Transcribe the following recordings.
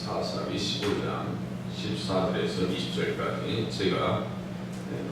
사사기 15장 14절에서 20절까지 제가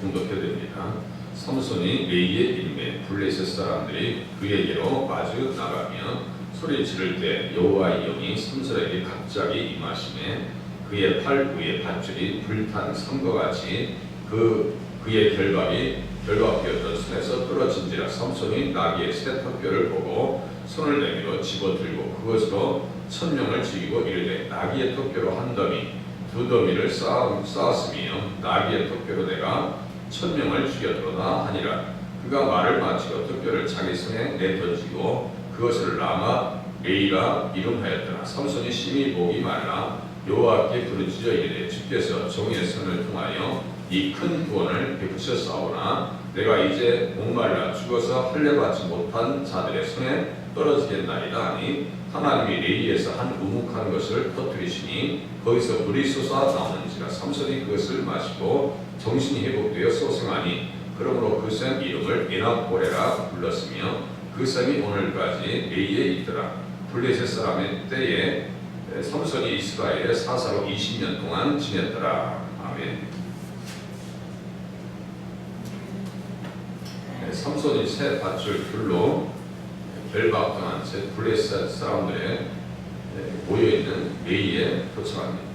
공독해드립니다. 삼손이 레이의 이름에 블레셋 사람들이 그에게로 마주 나가며 소리 지를 때 여호와의 영이 삼손에게 갑자기 임하시매 그의 팔 위에 밧줄이 불탄 섬과 같이 그의 결박되었던 손에서 떨어진지라. 삼손이 나귀의 새 턱뼈를 보고 손을 내밀어 집어들고 그것으로 1000명을 죽이고 이르되 나귀의 턱뼈로 한 더미 두 더미를 쌓았으며 나귀의 턱뼈로 내가 1000명을 죽였도다 하니라. 그가 말을 마치고 턱뼈를 자기 손에 내던지고 그것을 라마 레이라 이름하였더라. 삼손이 심히 목이 말라 여호와께 부르짖어 이르되 주께서 종의 손을 통하여 이 큰 구원을 베푸셨사오나 내가 이제 목말라 죽어서 할례받지 못한 자들의 손에 떨어지겠나이다 하니 하나님이 레이에서 한 우묵한 것을 터뜨리시니 거기서 물이 솟아 나오는지라. 삼손이 그것을 마시고 정신이 회복되어 소생하니 그러므로 그 샘 이름을 에나보레라 불렀으며 그 샘이 오늘까지 레이에 있더라. 블레셋 사람의 때에 삼손이 이스라엘의 사사로 20년 동안 지냈더라. 아멘. 삼손이 새 밧줄 둘로 결박당한 채 블레셋 사람들의 모여있는 레이에 도착합니다.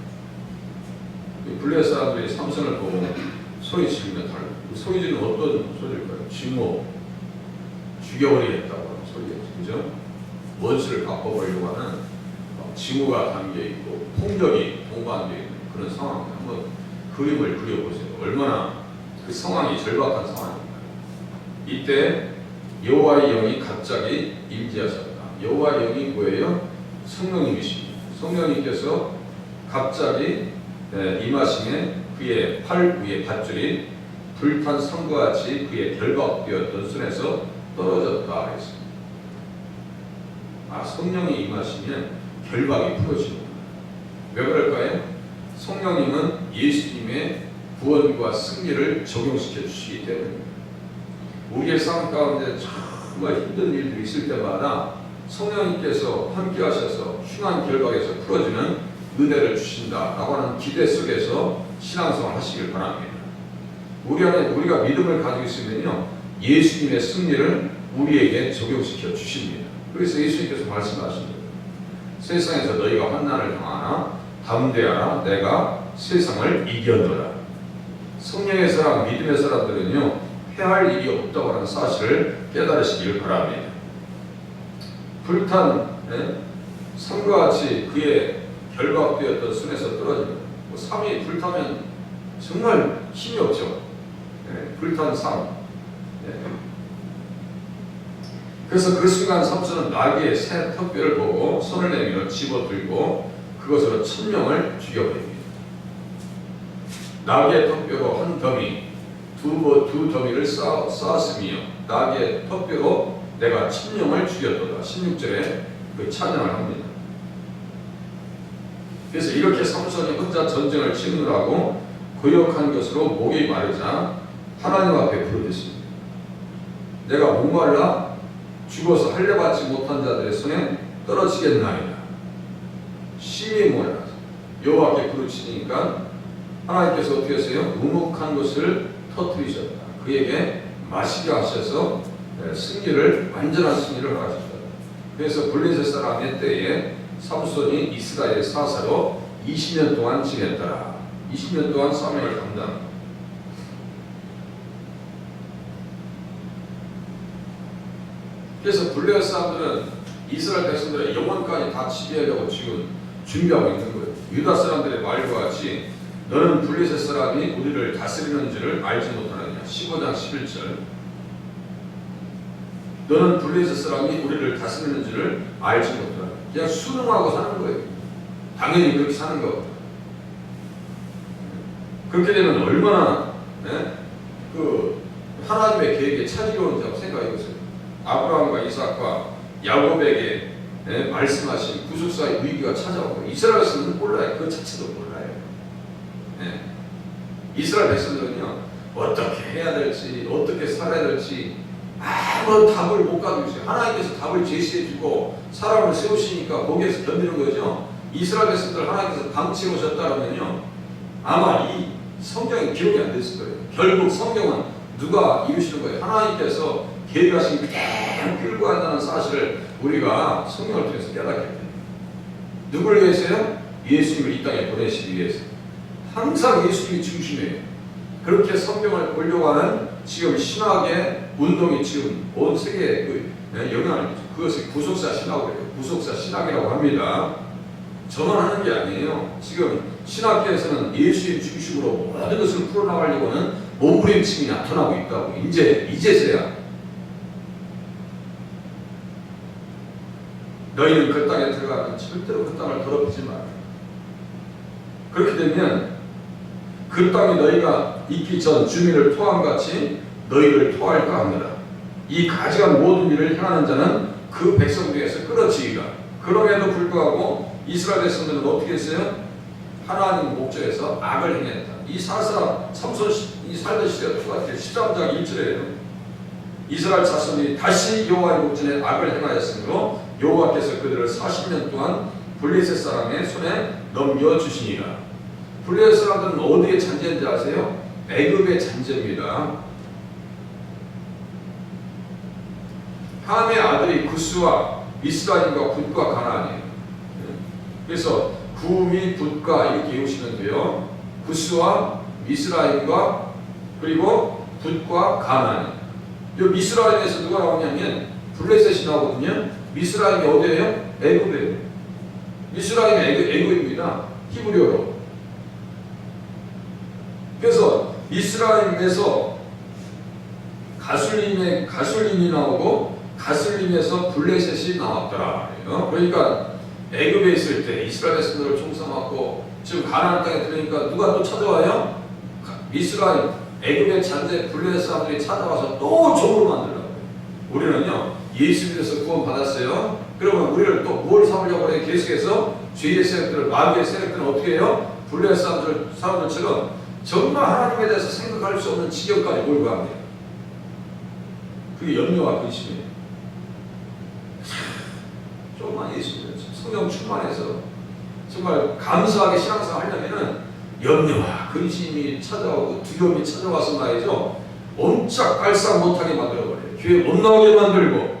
블레셋 사람들이 삼손을 보고 소리 지르며 달고, 소리 지르는 어떤 소리일까요? 징호, 죽여버리겠다고 하는 소리겠죠. 그죠? 원수를 갚아버리려고 하는 징호가 담겨있고 폭력이 동반되어 있는 그런 상황입니다. 한번 그림을 그려보세요. 얼마나 그 상황이 절박한 상황입니다. 이때 여호와의 영이 갑자기 임재하셨다. 여호와의 영이 뭐예요? 성령님이십니다. 성령님께서 갑자기 임하심에 그의 팔 위에 밧줄이 불탄 섬과 같이 그의 결박되었던 손에서 떨어졌다 했습니다. 성령이 임하시면 결박이 풀어집니다. 왜 그럴까요? 성령님은 예수님의 구원과 승리를 적용시켜 주시기 때문입니다. 우리의 삶 가운데 정말 힘든 일들이 있을 때마다 성령님께서 함께 하셔서 흉한 결박에서 풀어주는 은혜를 주신다라고 하는 기대 속에서 신앙생활 하시길 바랍니다. 우리 안에 우리가 믿음을 가지고 있으면요 예수님의 승리를 우리에게 적용시켜 주십니다. 그래서 예수님께서 말씀하십니다. 세상에서 너희가 환난을 당하나 담대하라 내가 세상을 이겼노라. 성령의 사람 믿음의 사람들은요 해할 일이 없다고 하는 사실을 깨달으시길 바랍니다. 불탄 섬과 같이 그의 결박되었던 손에서 떨어집니다. 삶이 불타면 정말 힘이 없죠. 불탄 삶. 그래서 그 순간 삼손은 나귀의 새 턱뼈를 보고 손을 내밀어 집어들고 그것으로 1000명을 죽여버립니다. 나귀의 턱뼈로 한 더미 두 더미를 쌓았으며 나귀의 턱뼈로 내가 1000명을 죽였도다. 16절에 그 찬양을 합니다. 그래서 이렇게 삼손이 혼자 전쟁을 치르느라고 고역한 것으로 목이 마르자 하나님 앞에 부르짖습니다. 내가 목말라 죽어서 할례받지 못한 자들의 손에 떨어지겠나이다. 심히 모여 여호와께 부르짖으니까 하나님께서 어떻게 하세요? 우묵한 것을 터뜨리셨다. 그에게 마시게 하셔서 승리를 완전한 승리를 하셨다. 그래서 블레셋 사람의 때에 삼손이 이스라엘 사사로 20년 동안 지냈더라. 20년 동안 사명을 감당. 그래서 블레셋 사람들은 이스라엘 백성들의 영혼까지 다 지배하려고 지금 준비하고 있는 거예요. 유다 사람들의 말과 같이 너는 블레셋 사람이 우리를 다스리는 줄을 알지 못하느냐. 15장 11절. 너는 블레셋 사람이 우리를 다스리는 줄을 알지 못하느냐. 그냥 순응하고 사는 거예요. 당연히 그렇게 사는 거. 그렇게 되면 얼마나 그 하나님의 계획에 차질이 오는지 생각해 보세요. 아브라함과 이삭과 야곱에게 말씀하신 구속사의 위기가 찾아오고 이스라엘에서는 몰라요. 그 자체도 몰라요. 이스라엘 백성들은요 어떻게 해야 될지 어떻게 살아야 될지 아무런 답을 못 가지고 있어요. 하나님께서 답을 제시해주고 사람을 세우시니까 거기에서 견디는 거죠. 이스라엘 백성들 하나님께서 방치해 오셨다 그러면요, 아마 이 성경이 기록이 안 됐을 거예요. 결국 성경은 누가 이루시는 거예요? 하나님께서 계획하신 그대로 끌고 간다는 사실을 우리가 성경을 통해서 깨닫게 돼요. 누구를 위해서요? 예수님을 이 땅에 보내시기 위해서. 항상 예수님이 중심이에요. 그렇게 성경을 보려고 하는 지금 신학의 운동이 지금 온 세계에 영향을 미치죠. 그것을 구속사 신학이라고 해요. 구속사 신학이라고 합니다. 저만 하는 게 아니에요. 지금 신학계에서는 예수님 중심으로 모든 것을 풀어나가려고는 몸부림침이 나타나고 있다고. 이제서야 너희는 그 땅에 들어가면 절대로 그 땅을 더럽히지 마라. 그렇게 되면 그 땅에 너희가 있기 전 주민을 토함같이 너희를 토할까 합니다. 이 가증한 모든 일을 행하는 자는 그 백성 중에서 끊어지기가. 그럼에도 불구하고 이스라엘 백성들은 어떻게 했어요? 하나님 목적에서 악을 행했다. 이 사사람 삼손이 살던 시대가 똑같아요. 13장 1절에요. 이스라엘 자손이 다시 여호와의 목전에 악을 행하였으므로 여호와께서 그들을 40년 동안 블레셋 사람의 손에 넘겨주시니라. 블레셋 사람들은 어디에 잔재인지 아세요? 애굽의 잔재입니다. 함의 아들이 구스와 미스라임과 붓과 가나안이에요. 그래서 구미, 붓과 이렇게 외우시면 돼요. 구스와 미스라임과 그리고 붓과 가나안. 이 미스라임에서 누가 나오냐면 블레셋이 나오거든요. 미스라임이 어디예요? 애굽이에요. 미스라임이 애굽입니다. 히브리어로. 그래서 미스라임에서 가술림이 나오고 가술림에서 블레셋이 나왔더라. 그러니까 애굽에 있을 때 이스라엘 백성들을 총성하고 지금 가나안 땅에 들으니까 누가 또 찾아와요? 미스라임, 애굽의 잔재 블레셋 사람들이 찾아와서 또 종으로 만들라고요. 우리는요 예수 믿어서 구원 받았어요. 그러면 우리를 또 뭘 삼으려고 해요? 계속해서 죄의 세력들을, 마귀의 세력들은 어떻게 해요? 블레셋 사람들처럼 정말 하나님에 대해서 생각할 수 없는 지경까지 몰고 갑니다. 그게 염려와 근심이에요. 조금만 예수 믿어요. 성령 충만해서 정말 감사하게 신앙생활 하려면은 염려와 근심이 찾아오고 두려움이 찾아와서 말이죠. 옴짝 깔싹 못하게 만들어버려요. 교회 못 나오게 만들고,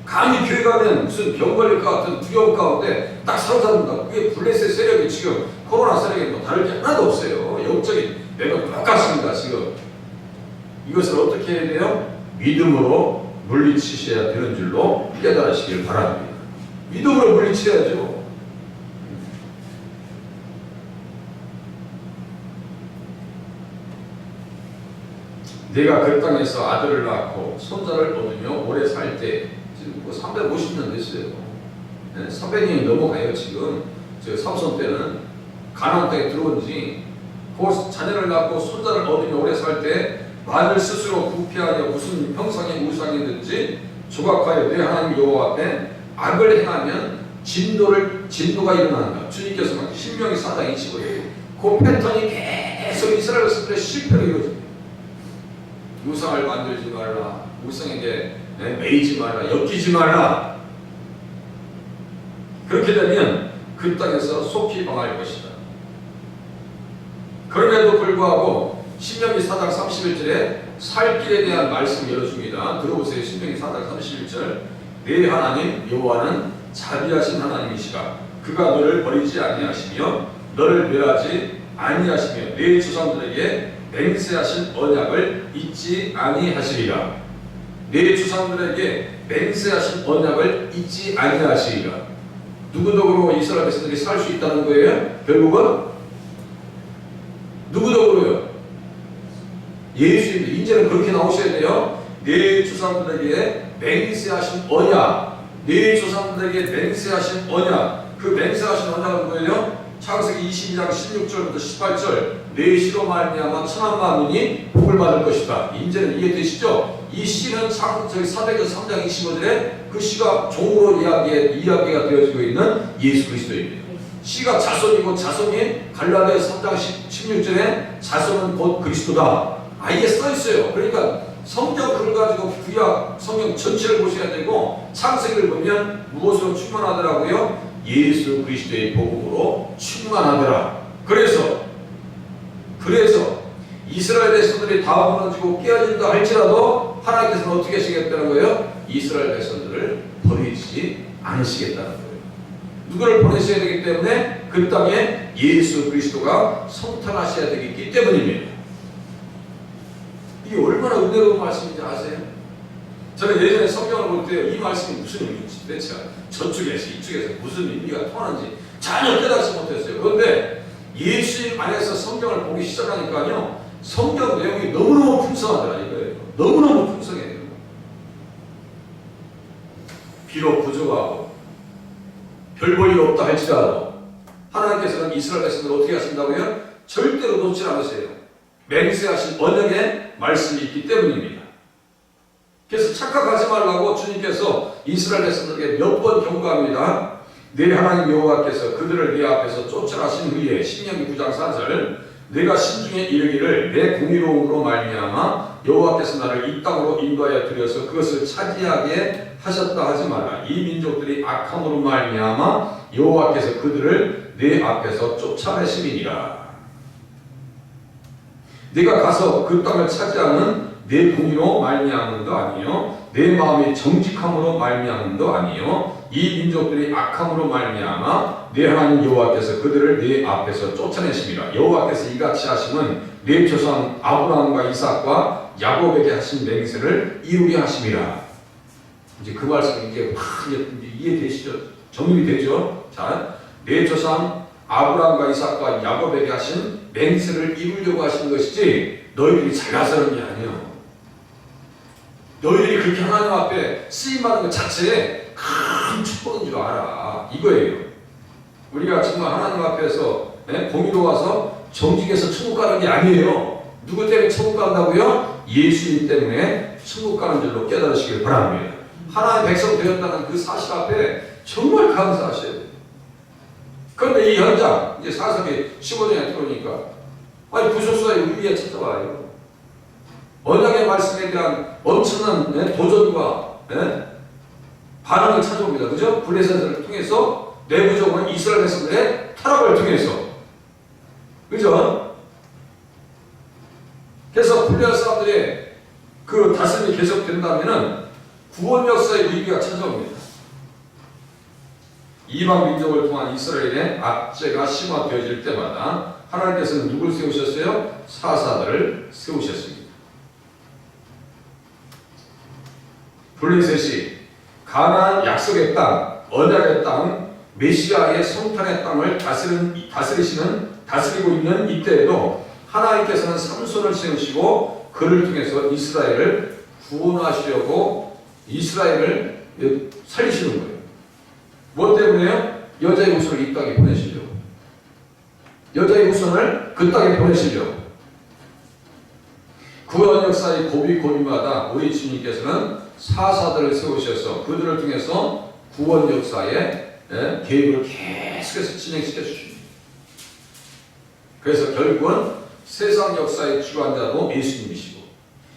감히 교회 가면 무슨 병 걸릴 것 같은 두려움 가운데 딱 사로잡는다. 그게 블레셋 세력이 지금 코로나 세력이 뭐 다를 게 하나도 없어요. 영적인 매가 똑같습니다. 지금 이것을 어떻게 해야 돼요? 믿음으로 물리치셔야 되는 줄로 깨달으시길 바랍니다. 믿음으로 물리쳐야죠. 내가 그 땅에서 아들을 낳고 손자를 얻으며 오래 살 때, 지금 350년 됐어요. 300년이 넘어가요. 지금 저 삼손 때는 가나안 땅에 들어온 지, 그 자녀를 낳고 손자를 얻으며 오래 살 때 만일 스스로 부패하여 무슨 형상의 우상이든지 조각하여 내 하나님 여호와 앞에 악을 행하면 진노가 일어난다. 주님께서 막 신명기 4장 25절. 그 패턴이 계속 이스라엘 백성들의 실패로 이루어집니다. 우상을 만들지 말라. 우상에게 매이지 말라. 엮이지 말라. 그렇게 되면 그 땅에서 속히 망할 것이다. 그럼에도 불구하고 신명기 4장 31절에 살 길에 대한 말씀을 열어줍니다. 들어보세요. 신명기 4장 31절. 내 하나님 여호와는 자비하신 하나님이시라. 그가 너를 버리지 아니하시며 너를 멸하지 아니하시며 내 조상들에게 맹세하신 언약을 잊지 아니하시리라. 내 조상들에게 맹세하신 언약을 잊지 아니하시리라. 누구덕으로 이스라엘 백성들이 살 수 있다는 거예요? 결국은 누구덕으로요? 예수님도 이제는 그렇게 나오셔야 돼요. 내 조상들에게 맹세하신 언약, 내 조상들에게 맹세하신 언약. 그 맹세하신 언약은 뭐예요? 창세기 22장 16절부터 18절. 내 씨로 말미암아 천한 만민이 복을 받을 것이다. 이제는 이해되시죠? 이 씨는 사도행전 3장 25절에 그 씨가 종으로 이야기가 되어지고 있는 예수 그리스도입니다. 씨가 자손이고 자손이 갈라디아 3장 16절에 자손은 곧 그리스도다. 아예 써 있어요. 그러니까 성경 그걸 가지고 구약 성경 전체를 보셔야 되고, 창세기를 보면 무엇으로 충만하더라고요? 예수 그리스도의 복음으로 충만하더라. 그래서 이스라엘 백성들이 다 무너지고 깨어진다 할지라도 하나님께서는 어떻게 하시겠다는 거예요? 이스라엘 백성들을 버리지 않으시겠다는 거예요. 누구를 보내셔야 되기 때문에 그 땅에 예수 그리스도가 성탄하셔야 되기 때문입니다. 이게 얼마나 은혜로운 말씀인지 아세요? 저는 예전에 성경을 볼 때 이 말씀이 무슨 의미인지 도대체 저쪽에서 이쪽에서 무슨 의미가 통하는지 전혀 깨닫지 못했어요. 그런데 예수님 안에서 성경을 보기 시작하니까요, 성경 내용이 너무너무 풍성하더라 이거예요. 너무너무 풍성해요. 비록 부족하고 별 볼 일 없다 할지라도 하나님께서는 이스라엘 백성들을 어떻게 하신다고요? 절대로 놓지 않으세요. 맹세하신 언약의 말씀이 있기 때문입니다. 그래서 착각하지 말라고 주님께서 이스라엘 백성들에게 몇 번 경고합니다. 내 하나님 여호와께서 그들을 내 앞에서 쫓아가신 후에 신명기 9장 4절 내가 신중에 이르기를 내 공의로움으로 말미암아 여호와께서 나를 이 땅으로 인도하여 들여서 그것을 차지하게 하셨다 하지 말라. 이 민족들이 악함으로 말미암아 여호와께서 그들을 내 앞에서 쫓아내심이니라. 네가 가서 그 땅을 차지하는 내 공의로 말미암음도 아니요 내 마음이 정직함으로 말미암음도 아니요 이 민족들이 악함으로 말미암아 내 하나님 여호와께서 그들을 내 앞에서 쫓아내심이라. 여호와께서 이같이 하심은 내 조상 아브라함과 이삭과 야곱에게 하신 맹세를 이루게 하심이라. 이제 그 말씀이 이제 이해되시죠? 정립이 되죠? 자, 내 조상 아브라함과 이삭과 야곱에게 하신 맹세를 이루려고 하시는 것이지 너희들이 잘나서 그런 게 아니에요. 너희들이 그렇게 하나님 앞에 쓰임받는 것 자체에 큰 축복인 줄 알아. 이거예요. 우리가 정말 하나님 앞에서 공의로워서 정직해서 천국 가는 게 아니에요. 누구 때문에 천국 간다고요? 예수님 때문에 천국 가는 줄로 깨달으시길 바랍니다. 하나님의 백성 되었다는 그 사실 앞에 정말 감사하셔야 돼요. 그런데 이 현장, 이제 사사기 15장에 들어오니까 아니 구속사의 의미에 찾아와요. 언약의 말씀에 대한 엄청난 도전과 반응을 찾아옵니다. 그죠? 블레셋을 통해서 내부적으로 이스라엘 백성들의 타락을 통해서, 그죠? 그래서 블레셋 사람들의 그 다스림이 계속된다면은 구원 역사의 의미가 찾아옵니다. 이방 민족을 통한 이스라엘의 압제가 심화되어질 때마다 하나님께서는 누굴 세우셨어요? 사사들을 세우셨습니다. 블레셋이 가나안 약속의 땅, 언약의 땅, 메시아의 성탄의 땅을 다스리고 있는 이때에도 하나님께서는 삼손을 세우시고 그를 통해서 이스라엘을 구원하시려고 이스라엘을 살리시는 거예요. 뭐 때문에요? 여자의 후손을 이 땅에 보내시려고. 여자의 후손을 그 땅에 보내시려고. 구원 역사의 고비고비마다 우리 주님께서는 사사들을 세우셔서 그들을 통해서 구원 역사의 계획을 계속해서 진행시켜 주십니다. 그래서 결국은 세상 역사의 주관자도 예수님이시고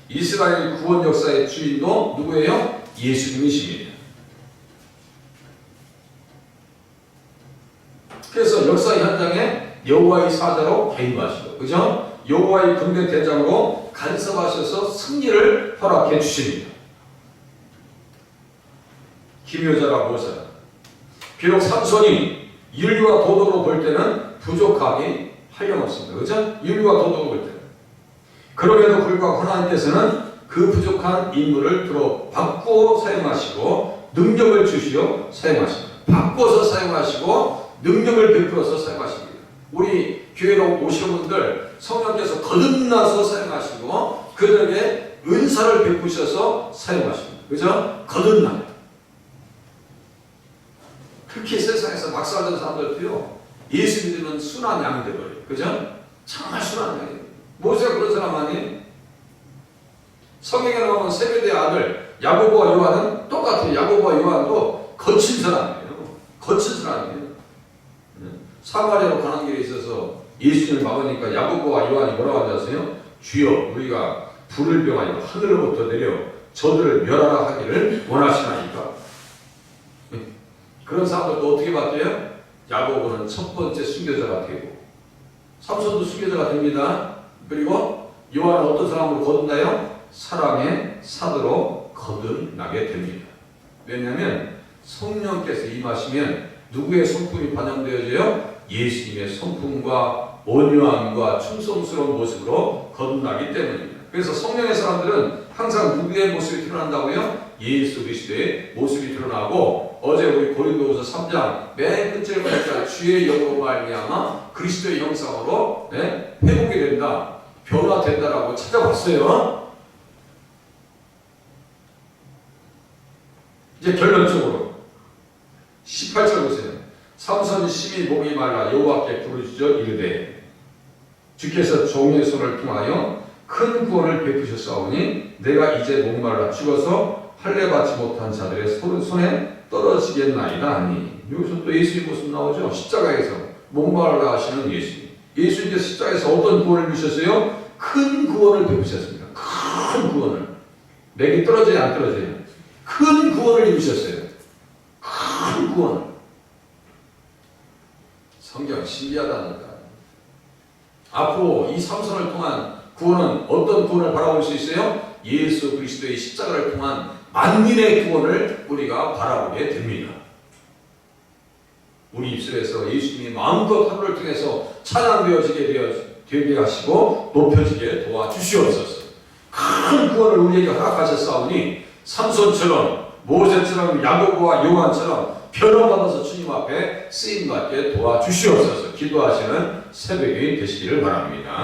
이스라엘 구원 역사의 주인도 누구예요? 예수님이십니다. 그래서 역사 현장에 여호와의 사자로 개입하시고, 그죠? 여호와의 군대 대장으로 간섭하셔서 승리를 허락해 주십니다. 기묘자가 무엇이냐? 비록 삼손이 윤리와 도덕으로 볼 때는 부족함이 한량없습니다. 그죠? 윤리와 도덕으로 볼 때는. 그럼에도 불구하고 하나님께서는 그 부족한 인물을 들어 바꾸어 사용하시고 능력을 주시어 사용하십니다. 바꿔서 사용하시고 능력을 베풀어서 사용하십니다. 우리 교회로 오시는 분들 성령께서 거듭나서 사용하시고 그들에게 은사를 베푸셔서 사용하십니다. 그죠? 거듭나. 특히 세상에서 막 살던 사람들도요, 예수 믿으면 순한 양이 되버려요. 그죠? 정말 순한 양이에요. 모세가 그런 사람 아니에요? 성경에 나오는 세베대의 아들 야고보와 요한은 똑같아요. 야고보와 요한도 거친 사람이에요. 거친 사람이에요. 사마리아로 가는 길에 있어서 예수님을 막으니까 야고보와 요한이 뭐라고 하지 아세요? 주여, 우리가 불을 병하여 하늘로부터 내려 저들을 멸하라 하기를 원하시나이까? 그런 사람들도 어떻게 바뀌어요? 야고보는 첫 번째 순교자가 되고 삼손도 순교자가 됩니다. 그리고 요한은 어떤 사람으로 거듭나요? 사랑의 사도로 거듭나게 됩니다. 왜냐하면 성령께서 임하시면 누구의 성품이 반영되어져요? 예수님의 성품과 온유함과 충성스러운 모습으로 거듭나기 때문입니다. 그래서 성령의 사람들은 항상 누구의 모습이 드러난다고요? 예수 그리스도의 모습이 드러나고, 어제 우리 고린도후서 3장 맨 끝을 보니까 주의 영으로 말미암아 그리스도의 형상으로 회복이 된다, 변화된다라고 찾아봤어요. 이제 결론적으로 18절 보세요. 삼손이 심히 목이 말라 여호와께 부르짖어 이르되 주께서 종의 손을 통하여 큰 구원을 베푸셨사오니 내가 이제 목말라 죽어서 할례 받지 못한 자들의 손에 떨어지겠나이다 하니, 여기서 또 예수님 모습 나오죠. 십자가에서 목말라 하시는 예수님. 예수님께서 십자가에서 어떤 구원을 주셨어요? 큰 구원을 베푸셨습니다. 큰 구원을. 맥이 떨어져요, 안 떨어져요? 큰 구원을 이루셨어요. 큰 구원을. 성경 신기하다니까. 앞으로 이 삼손을 통한 구원은 어떤 구원을 바라볼 수 있어요? 예수 그리스도의 십자가를 통한 만민의 구원을 우리가 바라보게 됩니다. 우리 입술에서 예수님이 마음껏 하루를 통해서 찬양되게 하시고 높여지게 도와주시옵소서. 큰 구원을 우리에게 허락하셨사오니 삼손처럼, 모세처럼, 야고보와 요한처럼 변화받아서 주님 앞에 쓰임받게 도와주시옵소서. 기도하시는 새벽이 되시기를 바랍니다.